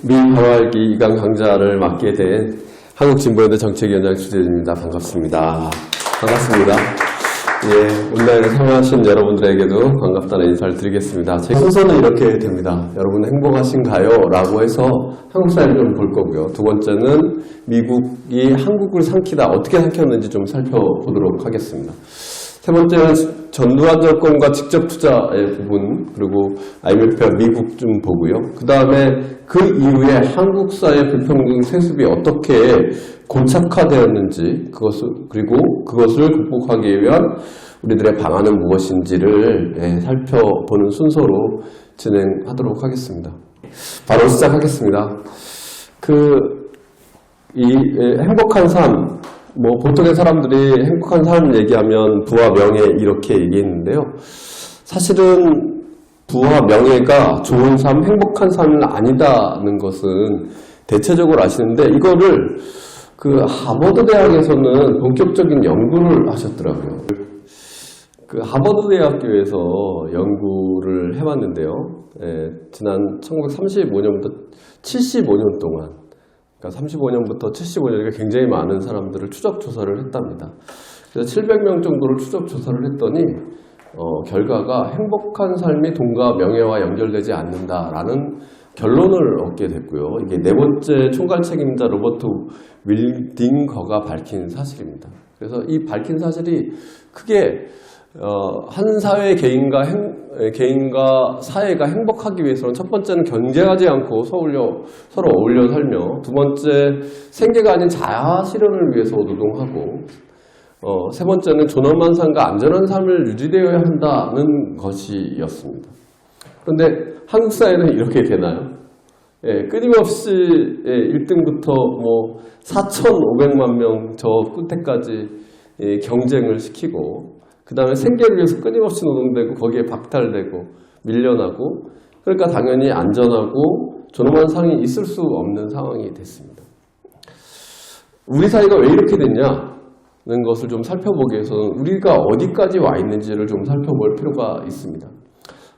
미화활기 2강 강좌를 맡게 된 한국진보연대 정책위원장 주재진입니다. 반갑습니다. 반갑습니다. 예, 온라인에 참여하신 여러분들에게도 반갑다는 인사를 드리겠습니다. 제 순서는 이렇게 됩니다. 여러분 행복하신가요? 라고 해서 한국 사회를 좀 볼 거고요. 두 번째는 미국이 한국을 삼키다 어떻게 삼켰는지 좀 살펴보도록 하겠습니다. 세 번째는 전두환 정권과 직접 투자의 부분, 그리고 IMF와 미국 좀 보고요. 그 다음에 그 이후에 한국 사회 불평등 세습이 어떻게 고착화되었는지, 그리고 그것을 극복하기 위한 우리들의 방안은 무엇인지를 살펴보는 순서로 진행하도록 하겠습니다. 바로 시작하겠습니다. 행복한 삶, 보통의 사람들이 행복한 삶 얘기하면 부와 명예 이렇게 얘기했는데요. 사실은 부와 명예가 좋은 삶, 행복한 삶은 아니다는 것은 대체적으로 아시는데, 이거를 하버드 대학에서는 본격적인 연구를 하셨더라고요. 하버드 대학교에서 연구를 해봤는데요. 지난 1935년부터 75년 동안, 그러니까 35년부터 75년까지 굉장히 많은 사람들을 추적 조사를 했답니다. 그래서 700명 정도를 추적 조사를 했더니 결과가 행복한 삶이 돈과 명예와 연결되지 않는다라는 결론을 얻게 됐고요. 이게 네 번째 총괄 책임자 로버트 윌딩거가 밝힌 사실입니다. 그래서 이 밝힌 사실이 크게 한 사회 개인과 사회가 행복하기 위해서는 첫 번째는 경쟁하지 않고 서로 어울려 살며, 두 번째 생계가 아닌 자아 실현을 위해서 노동하고, 세 번째는 존엄한 삶과 안전한 삶을 유지되어야 한다는 것이었습니다. 그런데 한국 사회는 이렇게 되나요? 끊임없이 1등부터 4,500만 명 저 끝에까지 경쟁을 시키고, 그 다음에 생계를 위해서 끊임없이 노동되고 거기에 박탈되고 밀려나고, 그러니까 당연히 안전하고 존엄한 삶이 있을 수 없는 상황이 됐습니다. 우리 사회가 왜 이렇게 됐냐는 것을 좀 살펴보기 위해서는 우리가 어디까지 와 있는지를 좀 살펴볼 필요가 있습니다.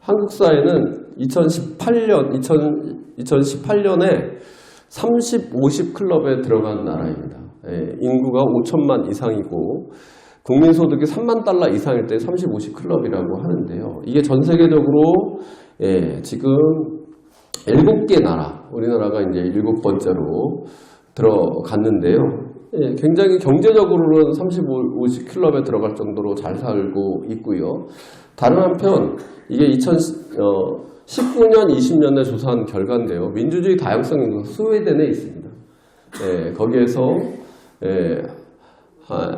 한국 사회는 2018년에 30, 50 클럽에 들어간 나라입니다. 인구가 5천만 이상이고 국민소득이 3만 달러 이상일 때 30, 50 클럽이라고 하는데요. 이게 전 세계적으로 지금 7개 나라, 우리나라가 이제 7번째로 들어갔는데요. 굉장히 경제적으로는 30, 50 클럽에 들어갈 정도로 잘 살고 있고요. 다른 한편 이게 2019년, 20년에 조사한 결과인데요. 민주주의 다양성 인구 스웨덴에 있습니다. 거기에서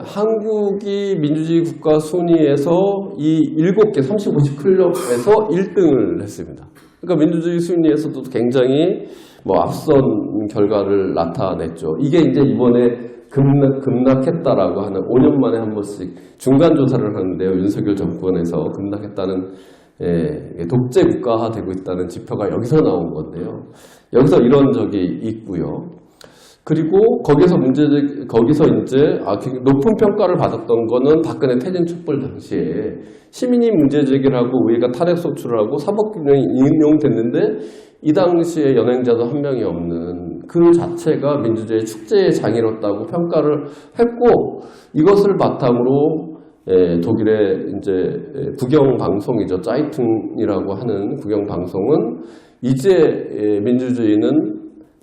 한국이 민주주의 국가 순위에서 이 7개 30, 50 클럽에서 1등을 했습니다. 그러니까 민주주의 순위에서도 굉장히 앞선 결과를 나타냈죠. 이게 이제 이번에 급락했다라고 하는 5년 만에 한 번씩 중간 조사를 하는데요. 윤석열 정권에서 급락했다는 독재 국가화 되고 있다는 지표가 여기서 나온 건데요. 여기서 이런 적이 있고요. 그리고 거기서 이제 높은 평가를 받았던 거는 박근혜 퇴진 촛불 당시에 시민이 문제 제기를 하고 의회가 탄핵 소추를 하고 사법규정이 인용됐는데 이 당시에 연행자도 한 명이 없는 그 자체가 민주주의 축제의 장이었다고 평가를 했고, 이것을 바탕으로 독일의 이제 국영 방송이죠. 짜이퉁이라고 하는 국영 방송은 이제 민주주의는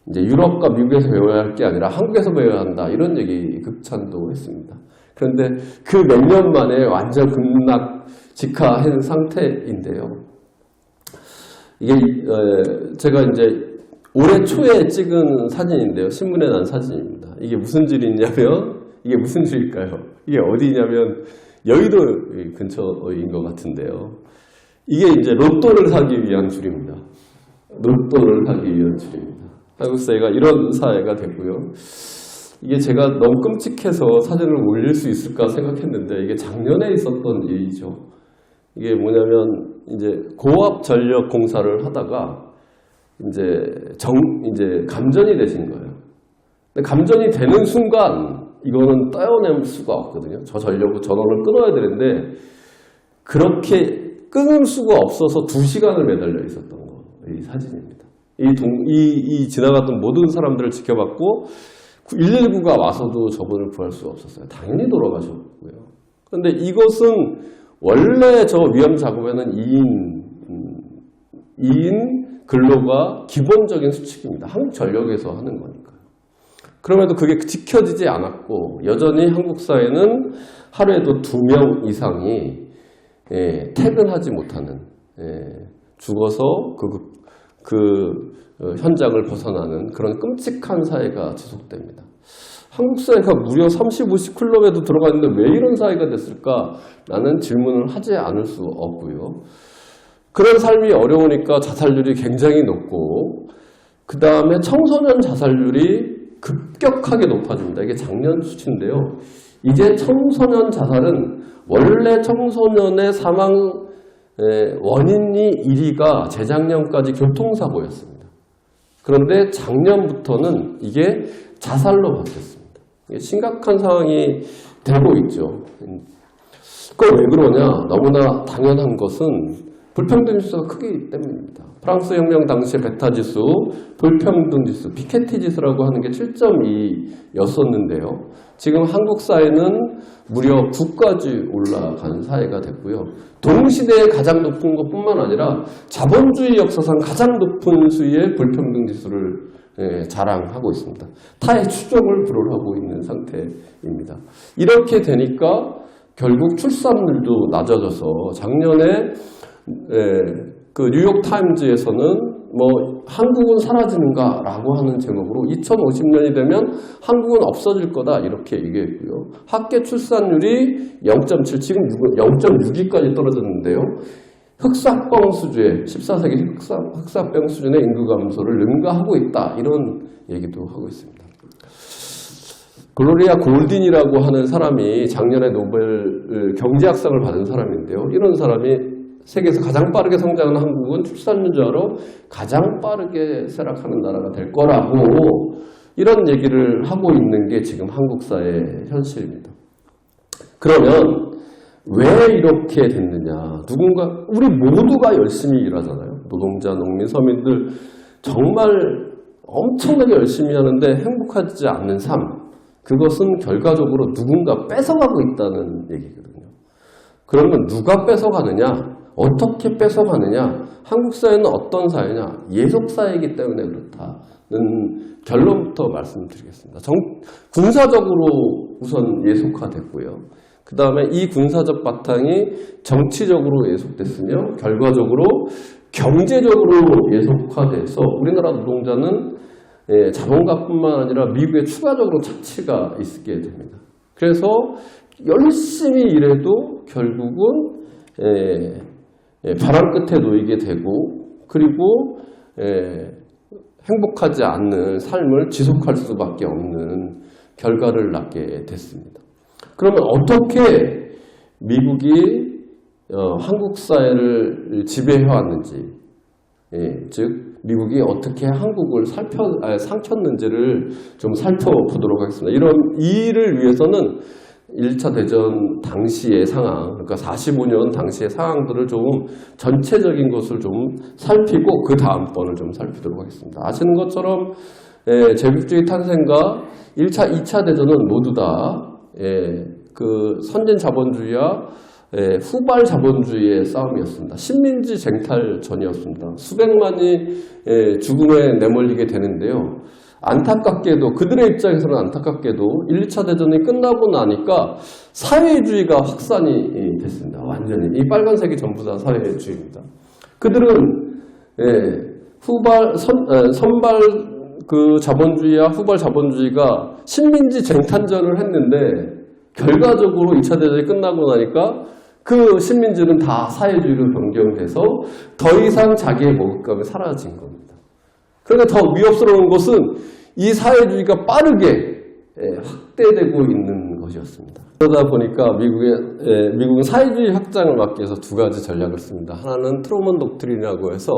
이제 유럽과 미국에서 배워야 할 게 아니라 한국에서 배워야 한다, 이런 얘기 극찬도 했습니다. 그런데 그 몇 년 만에 완전 직하한 상태인데요. 이게 제가 이제 올해 초에 찍은 사진인데요. 신문에 난 사진입니다. 이게 무슨 줄이냐면, 이게 무슨 줄일까요? 이게 어디냐면 여의도 근처인 것 같은데요. 이게 이제 로또를 사기 위한 줄입니다. 로또를 사기 위한 줄입니다. 한국 사회가 이런 사회가 됐고요. 이게 제가 너무 끔찍해서 사진을 올릴 수 있을까 생각했는데, 이게 작년에 있었던 일이죠. 이게 뭐냐면, 이제 고압 전력 공사를 하다가 이제 감전이 되신 거예요. 근데 감전이 되는 순간 이거는 떼어낼 수가 없거든요. 저 전원을 끊어야 되는데, 그렇게 끊을 수가 없어서 2시간을 매달려 있었던 거, 이 사진입니다. 이 지나갔던 모든 사람들을 지켜봤고 119가 와서도 저분을 구할 수가 없었어요. 당연히 돌아가셨고요. 그런데 이것은 원래 저 위험 작업에는 2인 근로가 기본적인 수칙입니다. 한국전력에서 하는 거니까요. 그럼에도 그게 지켜지지 않았고 여전히 한국 사회는 하루에도 2명 이상이 퇴근하지 못하는 죽어서 그 현장을 벗어나는 그런 끔찍한 사회가 지속됩니다. 한국 사회가 무려 30, 50클럽에도 들어가 있는데 왜 이런 사회가 됐을까라는 질문을 하지 않을 수 없고요. 그런 삶이 어려우니까 자살률이 굉장히 높고 그 다음에 청소년 자살률이 급격하게 높아집니다. 이게 작년 수치인데요. 이제 청소년 자살은 원래 청소년의 사망 원인이 1위가 재작년까지 교통사고였습니다. 그런데 작년부터는 이게 자살로 바뀌었습니다. 심각한 상황이 되고 있죠. 그건 왜 그러냐? 너무나 당연한 것은 불평등 지수가 크기 때문입니다. 프랑스 혁명 당시 베타 지수, 불평등 지수, 피케티 지수라고 하는 게 7.2였었는데요. 지금 한국 사회는 무려 9까지 올라간 사회가 됐고요. 동시대에 가장 높은 것뿐만 아니라 자본주의 역사상 가장 높은 수위의 불평등 지수를 자랑하고 있습니다. 타의 추종을 불허하고 있는 상태입니다. 이렇게 되니까 결국 출산율도 낮아져서 작년에 그 뉴욕타임즈에서는 한국은 사라지는가라고 하는 제목으로 2050년이 되면 한국은 없어질 거다 이렇게 얘기했고요. 합계 출산율이 0.7, 지금 0.62까지 떨어졌는데요. 흑사병 수준의 14세기 흑사병 수준의 인구 감소를 능가하고 있다 이런 얘기도 하고 있습니다. 글로리아 골딘이라고 하는 사람이 작년에 노벨 경제학상을 받은 사람인데요. 이런 사람이 세계에서 가장 빠르게 성장하는 한국은 출산율로 가장 빠르게 쇠락하는 나라가 될 거라고 이런 얘기를 하고 있는 게 지금 한국 사회의 현실입니다. 그러면 왜 이렇게 됐느냐? 우리 모두가 열심히 일하잖아요. 노동자, 농민, 서민들 정말 엄청나게 열심히 하는데 행복하지 않는 삶. 그것은 결과적으로 누군가 뺏어가고 있다는 얘기거든요. 그러면 누가 뺏어가느냐? 어떻게 뺏어가느냐? 한국 사회는 어떤 사회냐? 예속사회이기 때문에 그렇다는 결론부터 말씀드리겠습니다. 군사적으로 우선 예속화됐고요. 그 다음에 이 군사적 바탕이 정치적으로 예속됐으며 결과적으로 경제적으로 예속화돼서 우리나라 노동자는 자본가뿐만 아니라 미국에 추가적으로 착취가 있게 됩니다. 그래서 열심히 일해도 결국은 벼랑 끝에 놓이게 되고 그리고 행복하지 않는 삶을 지속할 수밖에 없는 결과를 낳게 됐습니다. 그러면 어떻게 미국이 한국 사회를 지배해왔는지, 즉 미국이 어떻게 한국을 삼켰는지를 좀 살펴보도록 하겠습니다. 이를 위해서는 1차 대전 당시의 상황, 그러니까 45년 당시의 상황들을 좀 전체적인 것을 좀 살피고 그 다음번을 좀 살피도록 하겠습니다. 아시는 것처럼 제국주의 탄생과 1차, 2차 대전은 모두 다 그 선진 자본주의와 후발 자본주의의 싸움이었습니다. 식민지 쟁탈전이었습니다. 수백만이 죽음에 내몰리게 되는데요. 안타깝게도 그들의 입장에서는 안타깝게도 1, 2차 대전이 끝나고 나니까 사회주의가 확산이 됐습니다. 완전히 이 빨간색이 전부 다 사회주의입니다. 그들은 선발 그 자본주의와 후발 자본주의가 식민지 쟁탈전을 했는데 결과적으로 2차 대전이 끝나고 나니까 그 식민지는 다 사회주의로 변경돼서 더 이상 자기의 먹잇감이 사라진 겁니다. 그런데 더 위협스러운 것은 이 사회주의가 빠르게 확대되고 있는 것이었습니다. 그러다 보니까 미국은 사회주의 확장을 막기 위해서 두 가지 전략을 씁니다. 하나는 트루먼 독트린이라고 해서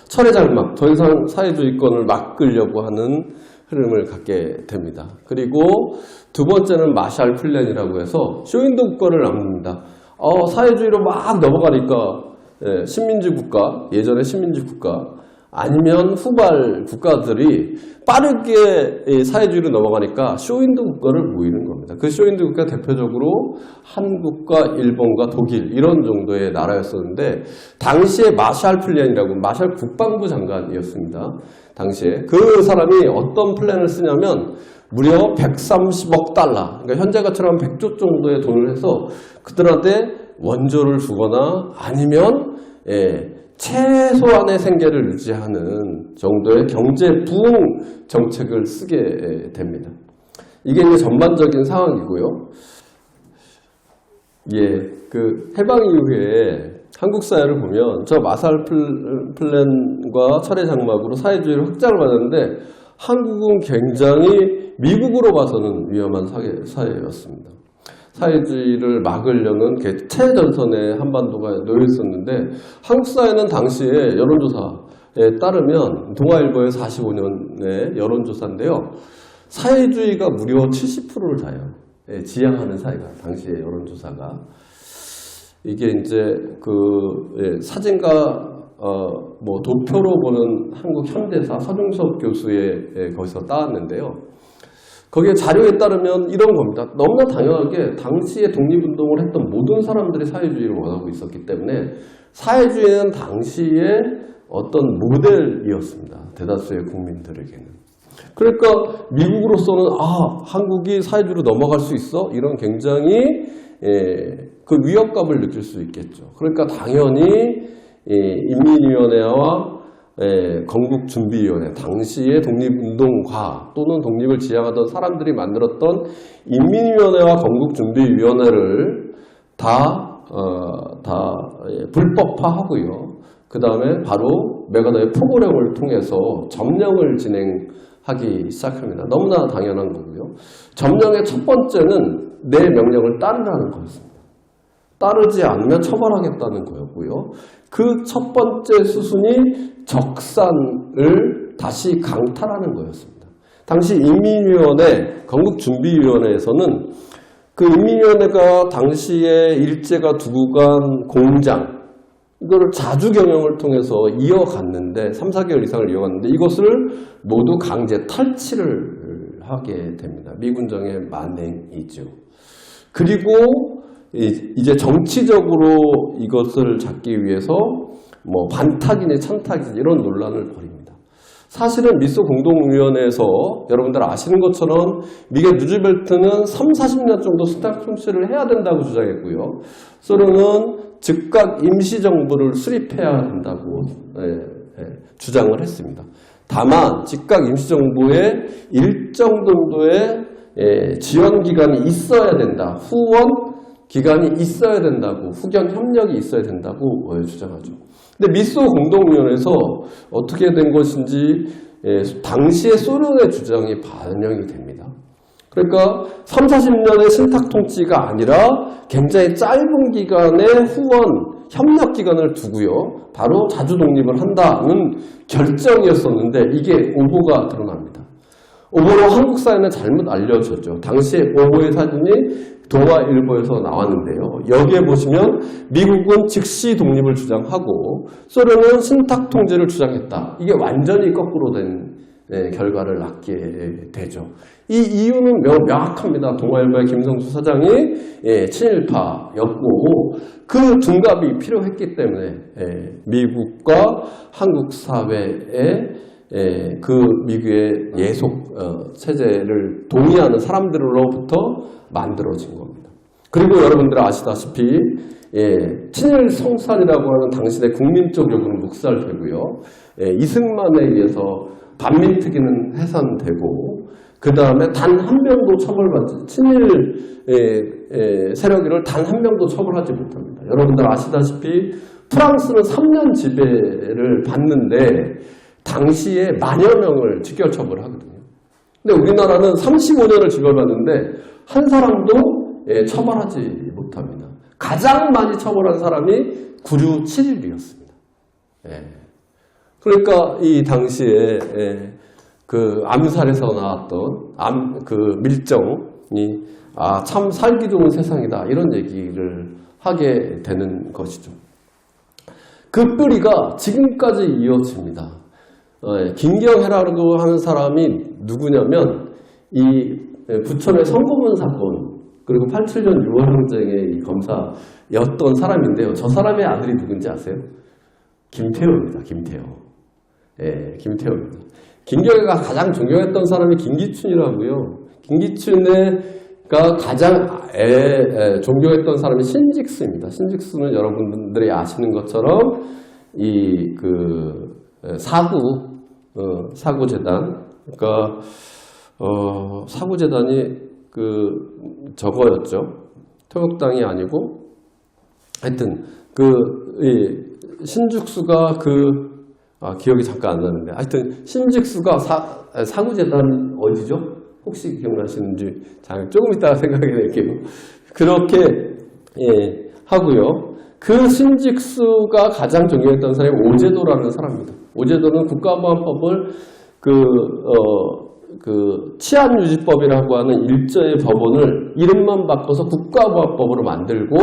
철의 장막, 더 이상 사회주의권을 막으려고 하는 흐름을 갖게 됩니다. 그리고 두 번째는 마샬 플랜이라고 해서 쇼윈도 국가를 남깁니다. 사회주의로 막 넘어가니까 식민지 국가, 예전의 식민지 국가, 아니면 후발 국가들이 빠르게 이 사회주의로 넘어가니까 쇼윈도 국가를 모이는 겁니다. 그 쇼윈도 국가 대표적으로 한국과 일본과 독일 이런 정도의 나라였었는데 당시에 마샬 플랜이라고 마샬 국방부 장관이었습니다. 당시에 그 사람이 어떤 플랜을 쓰냐면 무려 130억 달러, 그러니까 현재 가치로 한 100조 정도의 돈을 해서 그들한테 원조를 주거나 아니면 최소한의 생계를 유지하는 정도의 경제 부흥 정책을 쓰게 됩니다. 이게 이제 전반적인 상황이고요. 그 해방 이후에 한국 사회를 보면 저 마샬 플랜과 철의 장막으로 사회주의를 확장을 받았는데 한국은 굉장히 미국으로 봐서는 위험한 사회였습니다. 사회주의를 막으려는 최전선에 한반도가 놓여 있었는데 한국 사회는 당시에 여론조사에 따르면 동아일보의 45년의 여론조사인데요. 사회주의가 무려 70%를 다요. 지향하는 사회가 당시에 여론조사가 이게 이제 사진가 도표로 보는 한국 현대사 서중섭 교수의 거기서 따왔는데요. 거기에 자료에 따르면 이런 겁니다. 너무나 당연하게 당시에 독립운동을 했던 모든 사람들이 사회주의를 원하고 있었기 때문에 사회주의는 당시에 어떤 모델이었습니다. 대다수의 국민들에게는. 그러니까 미국으로서는 한국이 사회주의로 넘어갈 수 있어? 이런 굉장히 그 위협감을 느낄 수 있겠죠. 그러니까 당연히 인민위원회와 건국준비위원회, 당시의 독립운동가 또는 독립을 지향하던 사람들이 만들었던 인민위원회와 건국준비위원회를 다 불법화하고요. 그 다음에 바로 메가더의 프로그램을 통해서 점령을 진행하기 시작합니다. 너무나 당연한 거고요. 점령의 첫 번째는 내 명령을 따르라는 거였습니다. 따르지 않으면 처벌하겠다는 거였고요. 그 첫 번째 수순이 적산을 다시 강탈하는 거였습니다. 당시 인민위원회, 건국준비위원회에서는 그 인민위원회가 당시에 일제가 두고 간 공장, 이거를 자주 경영을 통해서 이어갔는데 3, 4개월 이상을 이어갔는데 이것을 모두 강제 탈취를 하게 됩니다. 미군정의 만행이죠. 그리고 이제 정치적으로 이것을 잡기 위해서 반탁이니 찬탁이니 이런 논란을 벌입니다. 사실은 미소 공동위원회에서 여러분들 아시는 것처럼 미국 루즈벨트는 3, 40년 정도 수탁 통치를 해야 된다고 주장했고요. 소련은 즉각 임시정부를 수립해야 된다고 주장을 했습니다. 다만 즉각 임시정부에 일정 정도의 지원기간이 있어야 된다. 후원 기간이 있어야 된다고, 후견 협력이 있어야 된다고 주장하죠. 근데 미소 공동위원회에서 어떻게 된 것인지 당시의 소련의 주장이 반영이 됩니다. 그러니까 3, 40년의 신탁 통치가 아니라 굉장히 짧은 기간의 후원, 협력 기간을 두고요. 바로 자주 독립을 한다는 결정이었었는데 이게 오보가 드러납니다. 오보로 한국 사회는 잘못 알려졌죠. 당시에 오보의 사진이 동아일보에서 나왔는데요. 여기에 보시면 미국은 즉시 독립을 주장하고 소련은 신탁 통제를 주장했다. 이게 완전히 거꾸로 된 결과를 낳게 되죠. 이 이유는 명확합니다. 동아일보의 김성수 사장이 친일파였고 그 둔갑이 필요했기 때문에 미국과 한국 사회의 그 미국의 예속 체제를 동의하는 사람들로부터 만들어진 겁니다. 그리고 여러분들 아시다시피 친일 성산이라고 하는 당신의 국민적 요구는 묵살되고요. 이승만에 의해서 반민특위는 해산되고 그 다음에 단 한 명도 처벌받지 친일 세력을 단 한 명도 처벌하지 못합니다. 여러분들 아시다시피 프랑스는 3년 지배를 받는데 당시에 10,000여 명을 직결처벌을 하거든요. 근데 우리나라는 35년을 지배받는데 한 사람도 처벌하지 못합니다. 가장 많이 처벌한 사람이 9.7일이었습니다. 그러니까 이 당시에 그 암살에서 나왔던 그 밀정이 참 살기 좋은 세상이다 이런 얘기를 하게 되는 것이죠. 그 뿌리가 지금까지 이어집니다. 김경혜라고 하는 사람이 누구냐면 이 부천의 성고문 사건 그리고 87년 6월 항쟁의 이 검사였던 사람인데요. 저 사람의 아들이 누군지 아세요? 김태호입니다. 김태호. 예, 김태호입니다. 김경혜가 가장 존경했던 사람이 김기춘이라고요. 김기춘가 가장 존경했던 사람이 신직수입니다. 신직수는 여러분들이 아시는 것처럼 이 사구재단, 그러니까 사구재단이 저거였죠. 통역당이 아니고 하여튼 신직수가 기억이 잠깐 안 나는데 하여튼 신직수가 사구재단 어디죠? 혹시 기억나시는지 조금 이따가 생각해 낼게요. 그렇게 하고요. 그 신직수가 가장 존경했던 사람이 오제도라는 사람입니다. 오제도는 국가보안법을 치안유지법이라고 하는 일제의 법원을 이름만 바꿔서 국가보안법으로 만들고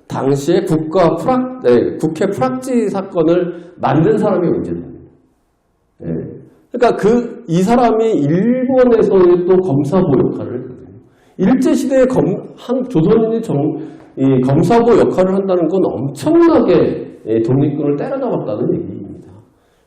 당시에 국회 프락지 사건을 만든 사람이 오제도입니다. 그러니까 이 사람이 일본에서의 또 검사보 역할을 했거든요. 일제시대에 조선인이 검사보 역할을 한다는 건 엄청나게 독립군을 때려잡았다는 얘기입니다.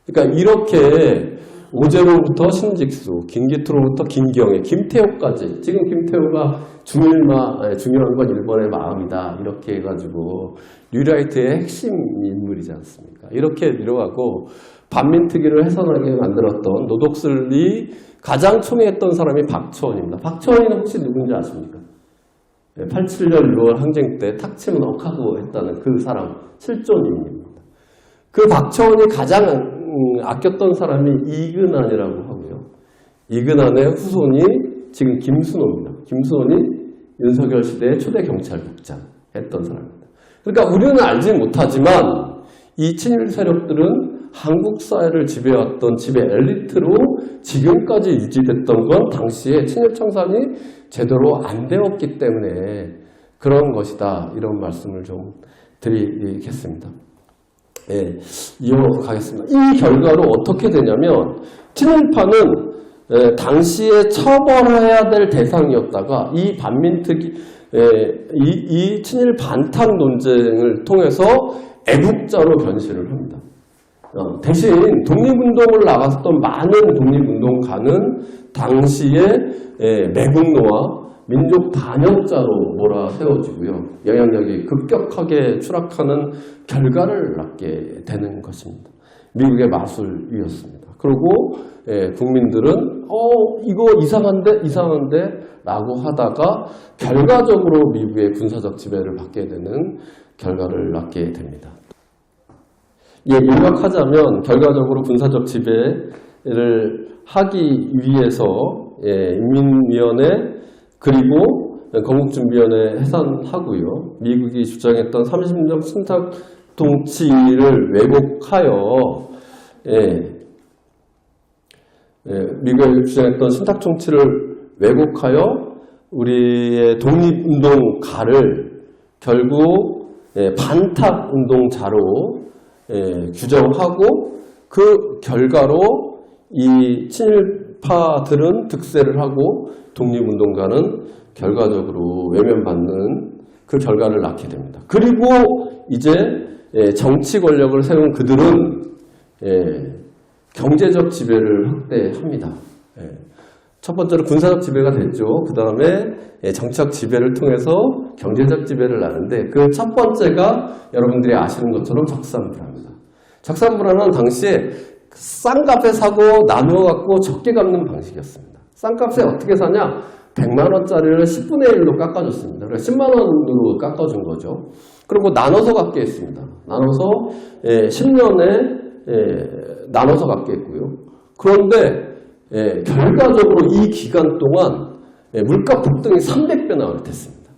그러니까 이렇게 오제로부터 신직수, 김기투로부터 김경혜, 김태호까지 지금 김태호가 중요한 건 일본의 마음이다 이렇게 해가지고 뉴라이트의 핵심 인물이지 않습니까? 이렇게 내려가고 반민특위를 훼손하게 만들었던 노독슬이 가장 총애했던 사람이 박처원입니다. 박처원이는 혹시 누군지 아십니까? 87년 6월 항쟁 때 탁침을 억하고 했다는 그 사람, 실존인입니다. 그 박처원이 가장 아꼈던 사람이 이근한이라고 하고요. 이근한의 후손이 지금 김순호입니다. 김순호는 윤석열 시대의 초대 경찰국장 했던 사람입니다. 그러니까 우리는 알지 못하지만 이 친일 세력들은 한국 사회를 지배해왔던 지배 엘리트로 지금까지 유지됐던 건 당시에 친일 청산이 제대로 안 되었기 때문에 그런 것이다. 이런 말씀을 좀 드리겠습니다. 예, 이어가겠습니다. 이 결과로 어떻게 되냐면 친일파는 당시에 처벌해야 될 대상이었다가 이 반민특위, 이 친일 반탁 논쟁을 통해서 애국자로 변신을 합니다. 대신 독립운동을 나갔던 많은 독립운동가는 당시에 매국노와 민족 반역자로 몰아세워지고요. 영향력이 급격하게 추락하는 결과를 낳게 되는 것입니다. 미국의 마술이었습니다. 그리고 국민들은 이거 이상한데 라고 하다가 결과적으로 미국의 군사적 지배를 받게 되는 결과를 낳게 됩니다. 요약하자면 결과적으로 군사적 지배를 하기 위해서 인민위원회 그리고 건국준비위원회 해산하고요. 미국이 주장했던 30년 신탁 통치를 왜곡하여 미국이 주장했던 신탁 통치를 왜곡하여 우리의 독립운동가를 결국 반탁운동자로 규정하고 그 결과로 이 친일파들은 득세를 하고 독립운동가는 결과적으로 외면받는 그 결과를 낳게 됩니다. 그리고 이제 정치 권력을 세운 그들은 경제적 지배를 확대합니다. 첫 번째로 군사적 지배가 됐죠. 그 다음에 정치적 지배를 통해서 경제적 지배를 나는데 그 첫 번째가 여러분들이 아시는 것처럼 적산불화입니다. 적산불화는 당시에 싼 값에 사고 나누어 갖고 적게 갚는 방식이었습니다. 싼 값에 어떻게 사냐? 100만 원짜리를 10분의 1로 깎아줬습니다. 그래서 10만 원으로 깎아준 거죠. 그리고 나눠서 갚게 했습니다. 나눠서 10년에 나눠서 갚게 했고요. 그런데 결과적으로 이 기간 동안 물가 폭등이 300배나 됐습니다.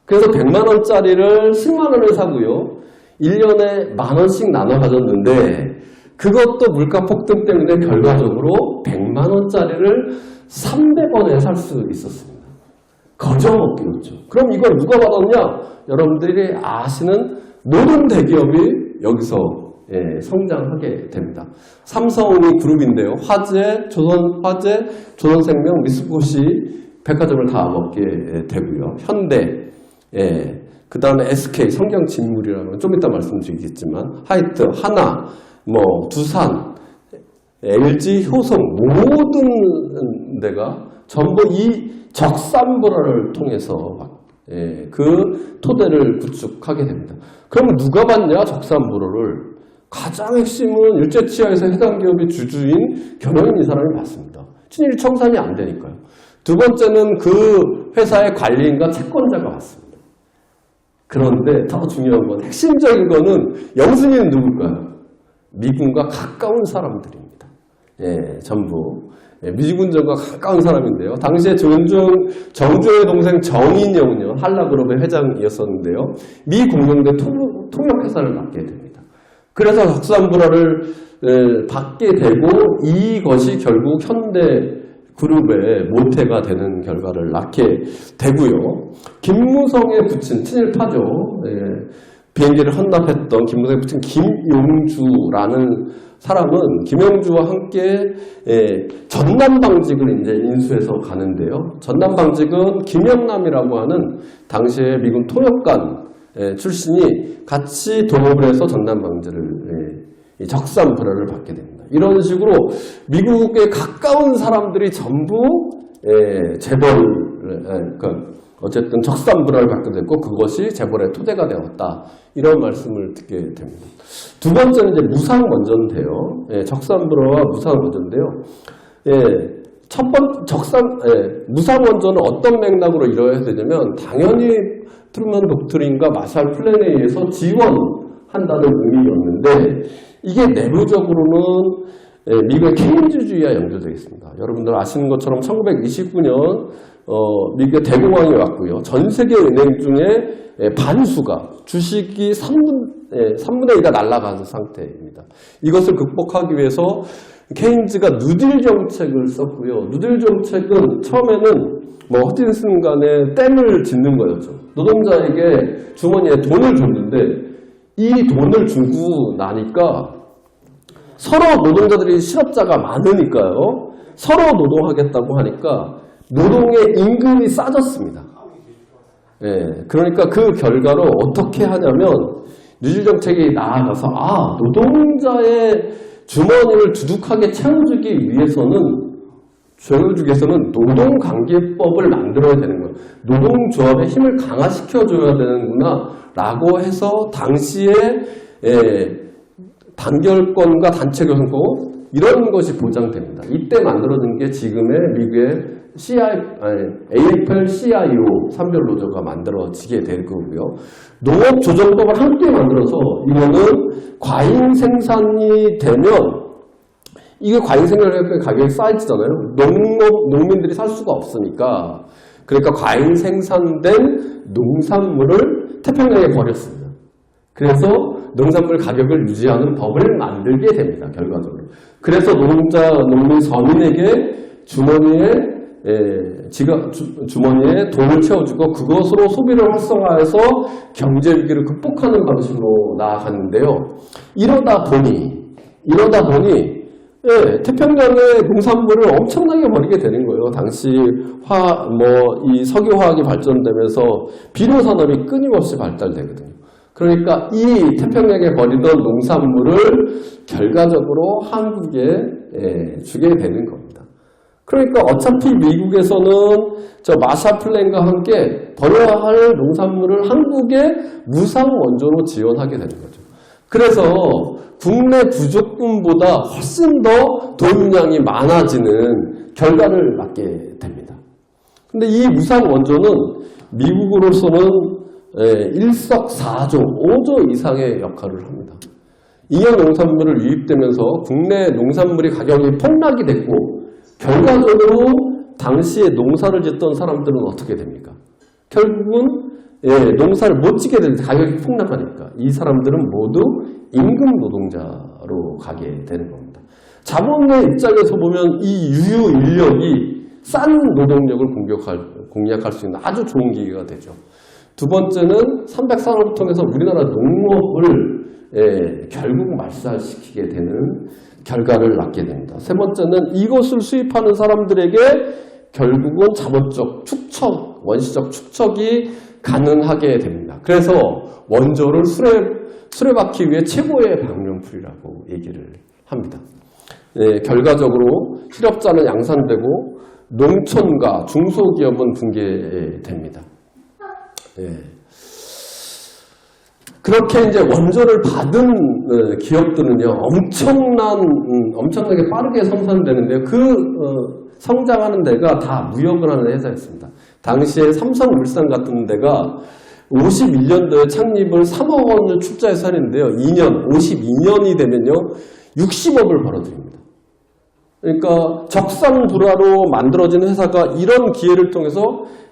그래서 100만 원짜리를 10만 원에 사고요. 1년에 만 원씩 나눠 가졌는데 그것도 물가 폭등 때문에 결과적으로 100만 원짜리를 300원에 살 수 있었습니다. 거저먹기였죠. 그럼 이걸 누가 받았냐? 여러분들이 아시는 모든 대기업이 여기서 성장하게 됩니다. 삼성이 그룹인데요. 화재, 조선화재, 조선생명, 미쓰비시 백화점을 다 먹게 되고요. 현대, 그 다음에 SK, 성경진물이라는 좀 이따 말씀드리겠지만 하이트, 하나, 두산, LG, 효성 모든 데가 전부 이 적산불화를 통해서 그 토대를 구축하게 됩니다. 그러면 누가 받냐? 적산불화를. 가장 핵심은 일제치하에서 해당 기업의 주주인 경영인 이 사람이 받습니다. 친일 청산이 안 되니까요. 두 번째는 그 회사의 관리인과 채권자가 받습니다. 그런데 더 중요한 건, 핵심적인 거는 영순이는 누굴까요? 미군과 가까운 사람들입니다. 전부. 미군정과 가까운 사람인데요. 당시에 정조의 동생 정인영은요, 한라그룹의 회장이었었는데요. 미 공영대 통역회사를 맡게 됩니다. 그래서 적산불화를 받게 되고 이것이 결국 현대그룹의 모태가 되는 결과를 낳게 되고요. 김무성의 부친, 친일파죠. 비행기를 헌납했던 김무성의 부친 김용주라는 사람은 김영주와 함께 전남방직을 이제 인수해서 가는데요. 전남방직은 김영남이라고 하는 당시에 미군 통역관 출신이 같이 동업을 해서 전남방직을 적산불화를 받게 됩니다. 이런 식으로 미국에 가까운 사람들이 전부 재벌, 어쨌든 적산불화를 받게 됐고 그것이 재벌의 토대가 되었다. 이런 말씀을 듣게 됩니다. 두 번째는 이제 무상원전인데요. 적산불화와 무상원전인데요. 첫 번째 무상원전은 어떤 맥락으로 이루어야 되냐면 당연히 트루먼 독트린과 마샬 플랜에 의해서 지원한다는 의미였는데 이게 내부적으로는 미국의 케인즈주의와 연결되어 있습니다. 여러분들 아시는 것처럼 1929년 미국의 대공황이 왔고요. 전 세계 은행 중에 반수가 주식이 3분의 2가 날아가는 상태입니다. 이것을 극복하기 위해서 케인즈가 누딜 정책을 썼고요. 누딜 정책은 처음에는 허진슨 간에 댐을 짓는 거였죠. 노동자에게 주머니에 돈을 줬는데 이 돈을 주고 나니까 서로 노동자들이 실업자가 많으니까요. 서로 노동하겠다고 하니까 노동의 임금이 싸졌습니다. 그러니까 그 결과로 어떻게 하냐면 누딜 정책이 나아가서 노동자의 주머니를 두둑하게 채워주기 위해서는 노동관계법을 만들어야 되는 거예요. 노동조합의 힘을 강화시켜줘야 되는구나 라고 해서 당시에 단결권과 단체교섭권 이런 것이 보장됩니다. 이때 만들어진 게 지금의 미국의 AFL-CIO 산별노조가 만들어지게 될 거고요. 농업조정법을 함께 만들어서 이거는 과잉 생산이 되면 이게 과잉 생산의 가격이 쌓이잖아요. 농민들이 살 수가 없으니까. 그러니까 과잉 생산된 농산물을 태평양에 버렸습니다. 그래서 농산물 가격을 유지하는 법을 만들게 됩니다. 결과적으로. 그래서 농민 서민에게 주머니에 돈을 채워주고 그것으로 소비를 활성화해서 경제 위기를 극복하는 방식으로 나아갔는데요. 이러다 보니 태평양의 농산물을 엄청나게 버리게 되는 거예요. 당시 이 석유화학이 발전되면서 비료 산업이 끊임없이 발달되거든요. 그러니까 이 태평양에 버리던 농산물을 결과적으로 한국에 주게 되는 겁니다. 그러니까 어차피 미국에서는 마샬 플랜과 함께 버려야 할 농산물을 한국에 무상 원조로 지원하게 되는 거죠. 그래서 국내 부족분보다 훨씬 더 도입량이 많아지는 결과를 맞게 됩니다. 근데 이 무상 원조는 미국으로서는 일석사조, 5조 이상의 역할을 합니다. 이런 농산물을 유입되면서 국내 농산물의 가격이 폭락이 됐고 결과적으로 당시에 농사를 짓던 사람들은 어떻게 됩니까? 결국은 농사를 못 짓게 되는데 가격이 폭락하니까 이 사람들은 모두 임금 노동자로 가게 되는 겁니다. 자본의 입장에서 보면 이 유효 인력이 싼 노동력을 공략할 수 있는 아주 좋은 기회가 되죠. 두 번째는 300산업을 통해서 우리나라 농업을 결국 말살시키게 되는 결과를 낳게 됩니다. 세 번째는 이것을 수입하는 사람들에게 결국은 자본적 축척, 원시적 축척이 가능하게 됩니다. 그래서 원조를 수레받기 위해 최고의 방명풀이라고 얘기를 합니다. 결과적으로 실업자는 양산되고 농촌과 중소기업은 붕괴됩니다. 그렇게 이제 원조를 받은 기업들은요, 엄청나게 빠르게 성장되는데요. 성장하는 데가 다 무역을 하는 회사였습니다. 당시에 삼성물산 같은 데가 51년도에 창립을 3억 원을 출자해서 하는데요. 52년이 되면요, 60억을 벌어들입니다. 그러니까 적산불화로 만들어진 회사가 이런 기회를 통해서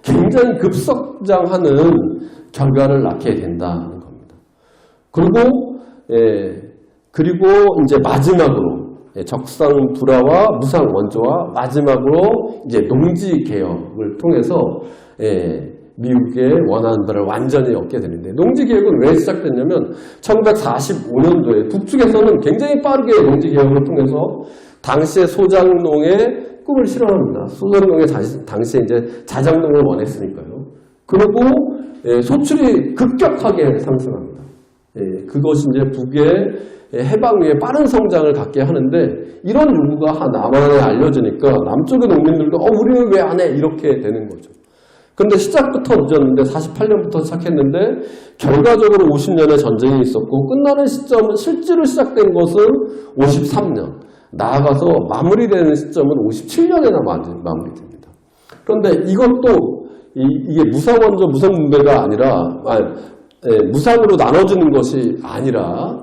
굉장히 급성장하는 결과를 낳게 된다는 겁니다. 그리고 이제 마지막으로 적산불화와 무상원조와 마지막으로 이제 농지개혁을 통해서 미국의 원하는 바를 완전히 얻게 되는데, 농지개혁은 왜 시작됐냐면 1945년도에 북측에서는 굉장히 빠르게 농지개혁을 통해서 당시의 소장농의 꿈을 실현합니다. 소장농의 당시에 이제 자장농을 원했으니까요. 그리고 소출이 급격하게 상승합니다. 그것이 이제 북의 해방 후에 빠른 성장을 갖게 하는데, 이런 요구가 남한에 알려지니까 남쪽의 농민들도 우리는 왜 안 해? 이렇게 되는 거죠. 근데 시작부터 늦었는데 48년부터 시작했는데 결과적으로 50년의 전쟁이 있었고, 끝나는 시점은 실제로 시작된 것은 53년, 나아가서 마무리되는 시점은 57년에나 마무리됩니다. 그런데 이것도 이게 무상원조 무상분배가 아니라 무상으로 나눠주는 것이 아니라,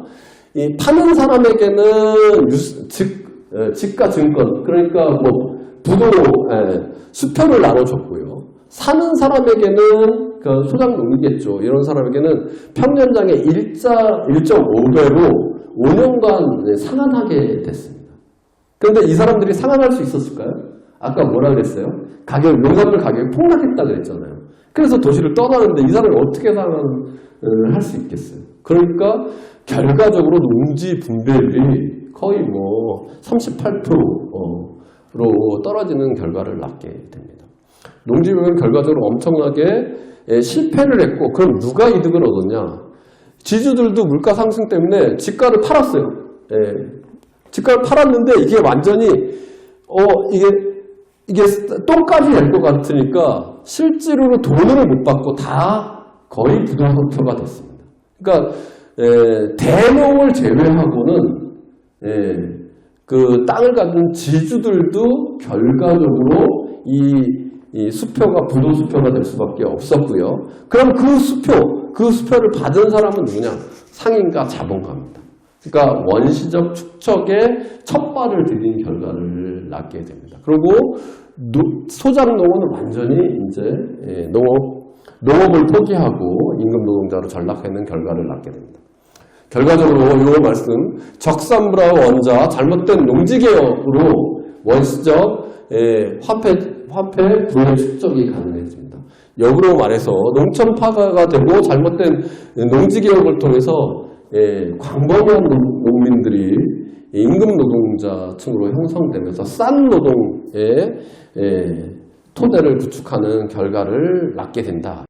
이 파는 사람에게는 집과 증권, 그러니까 뭐 수표를 나눠줬고요. 사는 사람에게는 그 소장농이겠죠. 이런 사람에게는 평년장의 1.5배로 5년간 상환하게 됐습니다. 그런데 이 사람들이 상환할 수 있었을까요? 아까 뭐라 그랬어요? 농산물 가격이 폭락했다 그랬잖아요. 그래서 도시를 떠나는데 이 사람이 어떻게 상환을 할 수 있겠어요? 그러니까 결과적으로 농지 분배율이 거의 38%로 떨어지는 결과를 낳게 됩니다. 농지개혁은 결과적으로 엄청나게 실패를 했고, 그럼 누가 이득을 얻었냐? 지주들도 물가 상승 때문에 집가를 팔았어요. 집가를 팔았는데 이게 완전히 이게 똥값이 될 것 같으니까 실제로 돈을 못 받고 다 거의 부동산표가 됐습니다. 그러니까 대농을 제외하고는 그 땅을 가진 지주들도 결과적으로 이 수표가 부도수표가 될 수밖에 없었고요. 그럼 그 수표를 받은 사람은 누구냐? 상인과 자본가입니다. 그러니까 원시적 축척에 첫 발을 들인 결과를 낳게 됩니다. 그리고 소작농은 완전히 이제 농업을 포기하고 임금 노동자로 전락하는 결과를 낳게 됩니다. 결과적으로 이 말씀, 적산불화와 원자, 잘못된 농지개혁으로 원시적 화폐 불의 축적이 가능해집니다. 역으로 말해서 농촌파가 되고 잘못된 농지개혁을 통해서 광범위한 농민들이 임금 노동자층으로 형성되면서 싼 노동의 토대를 구축하는 결과를 낳게 된다.